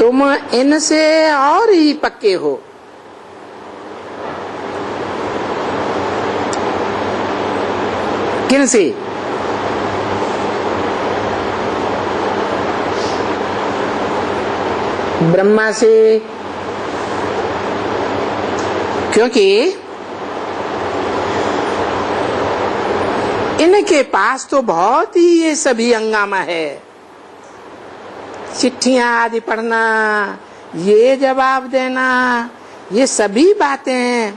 तुम इनसे और ही पक्के हो। किनसे? ब्रह्मा से। क्योंकि इनके पास तो बहुत ही ये सभी हंगामा है। चिट्ठियां आदि पढ़ना, ये जवाब देना, ये सभी बातें,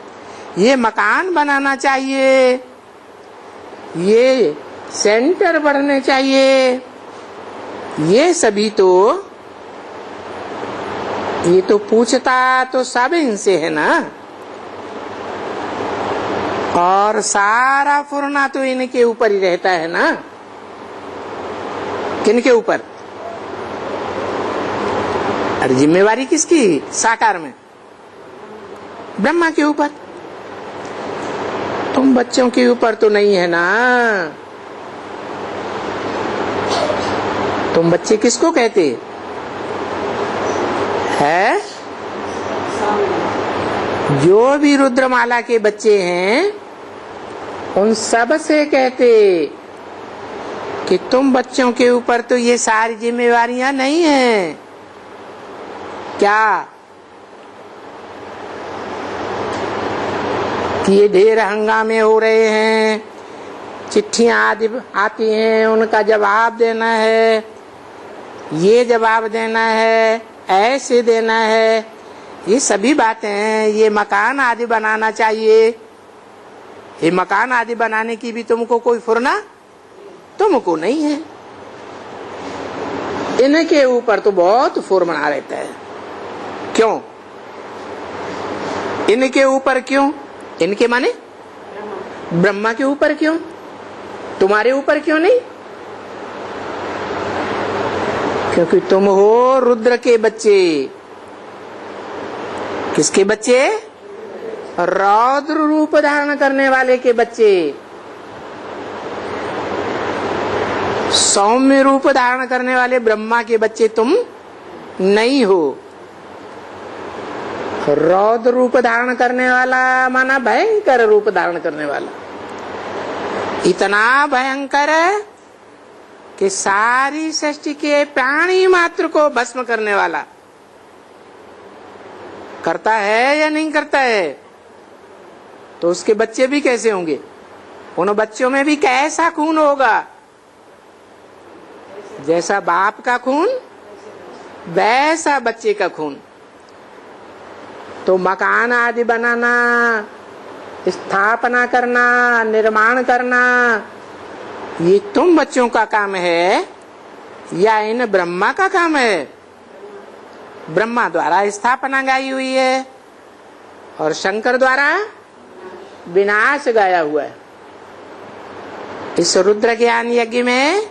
ये मकान बनाना चाहिए, ये सेंटर बढ़ने चाहिए, ये सभी तो ये तो पूछता तो सब इनसे है ना। और सारा फुरना तो इनके ऊपर ही रहता है ना। किनके ऊपर? अरे जिम्मेवारी किसकी? साकार में ब्रह्मा के ऊपर। तुम बच्चों के ऊपर तो नहीं है ना। तुम बच्चे किसको कहते है? जो भी रुद्रमाला के बच्चे हैं उन सब से कहते कि तुम बच्चों के ऊपर तो ये सारी जिम्मेवारियां नहीं हैं। क्या कि ये ढेर हंगामे हो रहे हैं, चिट्ठियां आदि आती हैं, उनका जवाब देना है, ये जवाब देना है, ऐसे देना है, ये सभी बातें हैं। ये मकान आदि बनाना चाहिए, ये मकान आदि बनाने की भी तुमको कोई फुरना तुमको नहीं है। इनके ऊपर तो बहुत फुरना रहता है। क्यों? इनके ऊपर क्यों? इनके माने ब्रह्मा के ऊपर क्यों? तुम्हारे ऊपर क्यों नहीं? क्योंकि तुम हो रुद्र के बच्चे। किसके बच्चे? रौद्र रूप धारण करने वाले के बच्चे। सौम्य रूप धारण करने वाले ब्रह्मा के बच्चे तुम नहीं हो। रौद्र रूप धारण करने वाला माना भयंकर रूप धारण करने वाला। इतना भयंकर है कि सारी सृष्टि के प्राणी मात्र को भस्म करने वाला। करता है या नहीं करता है? तो उसके बच्चे भी कैसे होंगे? उन बच्चों में भी कैसा खून होगा? जैसा बाप का खून वैसा बच्चे का खून। तो मकान आदि बनाना, स्थापना करना, निर्माण करना, ये तुम बच्चों का काम है या इन ब्रह्मा का काम है? ब्रह्मा द्वारा स्थापना गाई हुई है और शंकर द्वारा विनाश गाया हुआ है। इस रुद्र ज्ञान यज्ञ में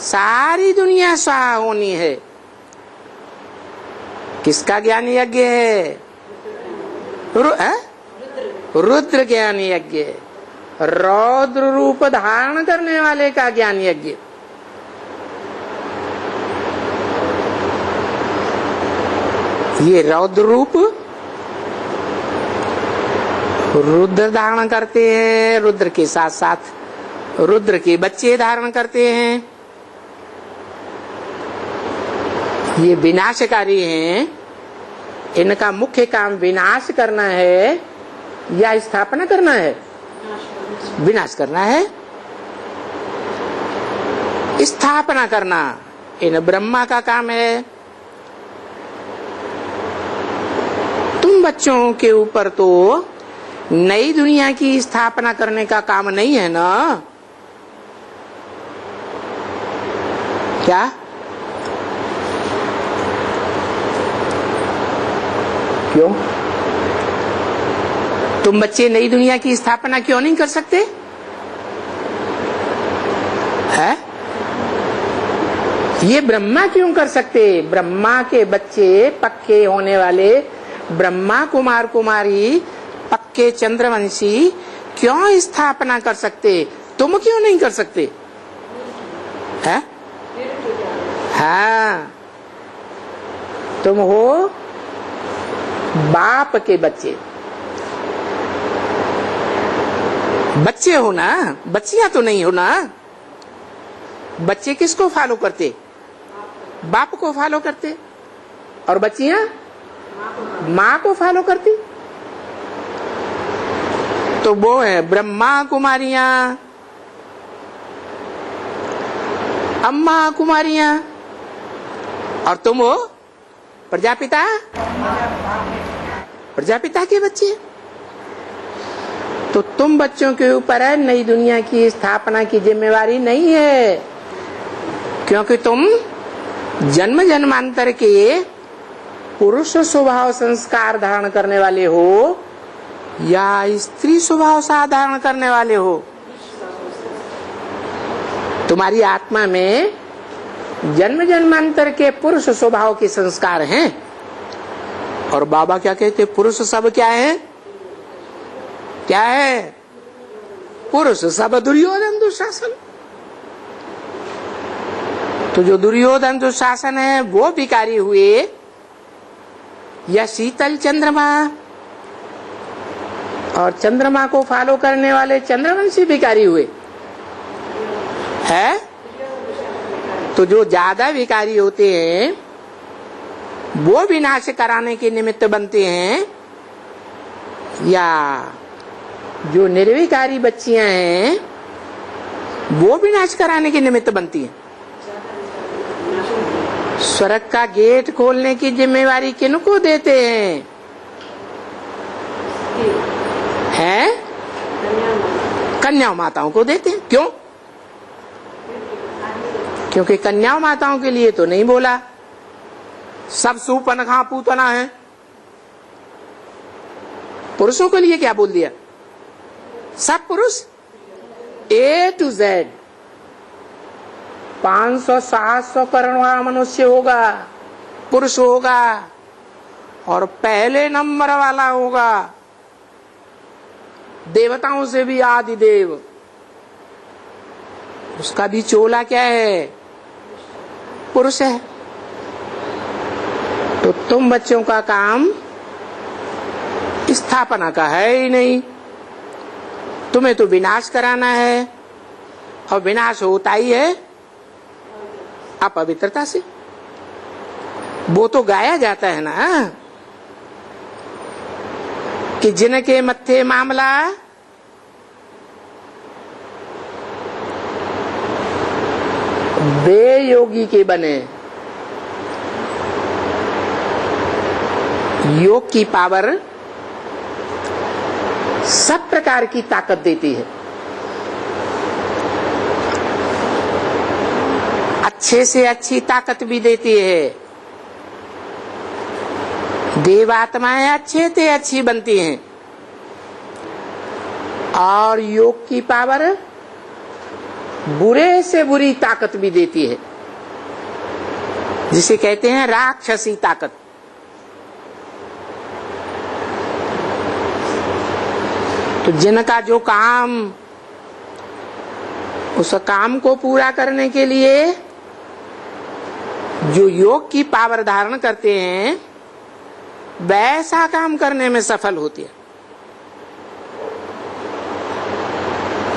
सारी दुनिया स्वाहा होनी है। किसका ज्ञान यज्ञ है? रुद्र ज्ञान यज्ञ, रौद्र रूप धारण करने वाले का ज्ञान यज्ञ। ये रौद्र रूप रुद्र धारण करते हैं, रुद्र के साथ साथ रुद्र के बच्चे धारण करते हैं। ये विनाशकारी हैं। इनका मुख्य काम विनाश करना है या स्थापना करना है? विनाश करना है। स्थापना करना इन ब्रह्मा का काम है। तुम बच्चों के ऊपर तो नई दुनिया की स्थापना करने का काम नहीं है ना। क्या? क्यों? तुम बच्चे नई दुनिया की स्थापना क्यों नहीं कर सकते है? ये ब्रह्मा क्यों कर सकते? ब्रह्मा के बच्चे पक्के होने वाले ब्रह्मा कुमार कुमारी पक्के चंद्रवंशी क्यों स्थापना कर सकते? तुम क्यों नहीं कर सकते है? हाँ, तुम हो बाप के बच्चे। बच्चे हो ना, बच्चियां तो नहीं हो ना। बच्चे किसको फॉलो करते? बाप को फॉलो करते। और बच्चियां माँ को फॉलो करती। तो वो है ब्रह्मा कुमारियां, अम्मा कुमारियां, और तुम हो प्रजापिता, प्रजापिता के बच्चे। तो तुम बच्चों के ऊपर है नई दुनिया की स्थापना की जिम्मेवारी नहीं है, क्योंकि तुम जन्म जन्मांतर के पुरुष स्वभाव संस्कार धारण करने वाले हो या स्त्री स्वभाव धारण करने वाले हो। तुम्हारी आत्मा में जन्म जन्मांतर के पुरुष स्वभाव के संस्कार हैं। और बाबा क्या कहते? पुरुष सब क्या है? क्या है? पुरुष सब दुर्योधन दुशासन। तो जो दुर्योधन दुशासन है वो विकारी हुए, या शीतल चंद्रमा, और चंद्रमा को फॉलो करने वाले चंद्रवंशी विकारी हुए है। तो जो ज्यादा विकारी होते हैं वो विनाश कराने के निमित्त बनते हैं, या जो निर्विकारी बच्चियां हैं वो विनाश कराने के निमित्त बनती हैं। स्वर्ग का गेट खोलने की जिम्मेवारी किनको देते हैं? हैं? कन्या माताओं को देते हैं। क्यों? क्योंकि कन्या माताओं के लिए तो नहीं बोला, सब सुपनखा पूतना है। पुरुषों के लिए क्या बोल दिया? सब पुरुष A to Z 500-700 करोड़ मनुष्य होगा, पुरुष होगा, और पहले नंबर वाला होगा देवताओं से भी आदि देव। उसका भी चोला क्या है? पुरुष है। तो तुम बच्चों का काम स्थापना का है ही नहीं, तुम्हें तो विनाश कराना है, और विनाश होता ही है अपवित्रता से। वो तो गाया जाता है ना कि जिनके मत्थे मामला वे योगी के बने। योग की पावर सब प्रकार की ताकत देती है। अच्छे से अच्छी ताकत भी देती है। देवात्माएं अच्छे से अच्छी बनती हैं, और योग की पावर बुरे से बुरी ताकत भी देती है, जिसे कहते हैं राक्षसी ताकत। तो जिनका जो काम, उस काम को पूरा करने के लिए जो योग की पावर धारण करते हैं, वैसा काम करने में सफल होती है।